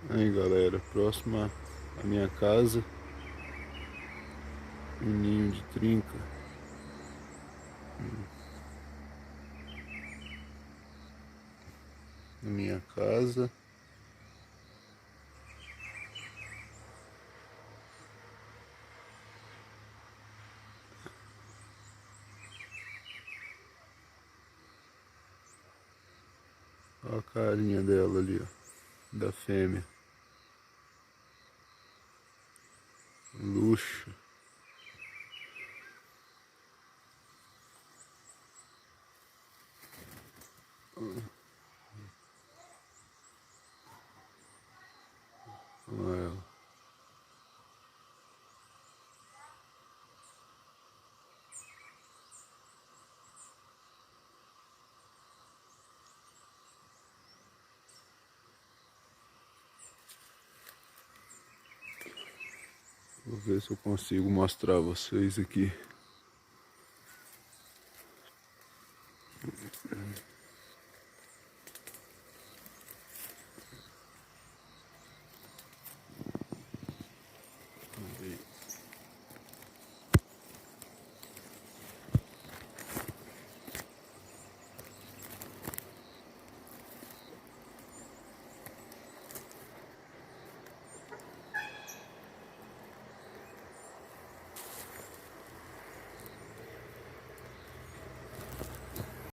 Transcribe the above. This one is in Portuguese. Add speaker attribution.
Speaker 1: Aí galera, próxima à minha casa, um ninho de trinca. Na minha casa. Olha a carinha dela ali, ó, da fêmea. Luxo. Olha ela. Vou ver se eu consigo mostrar a vocês aqui.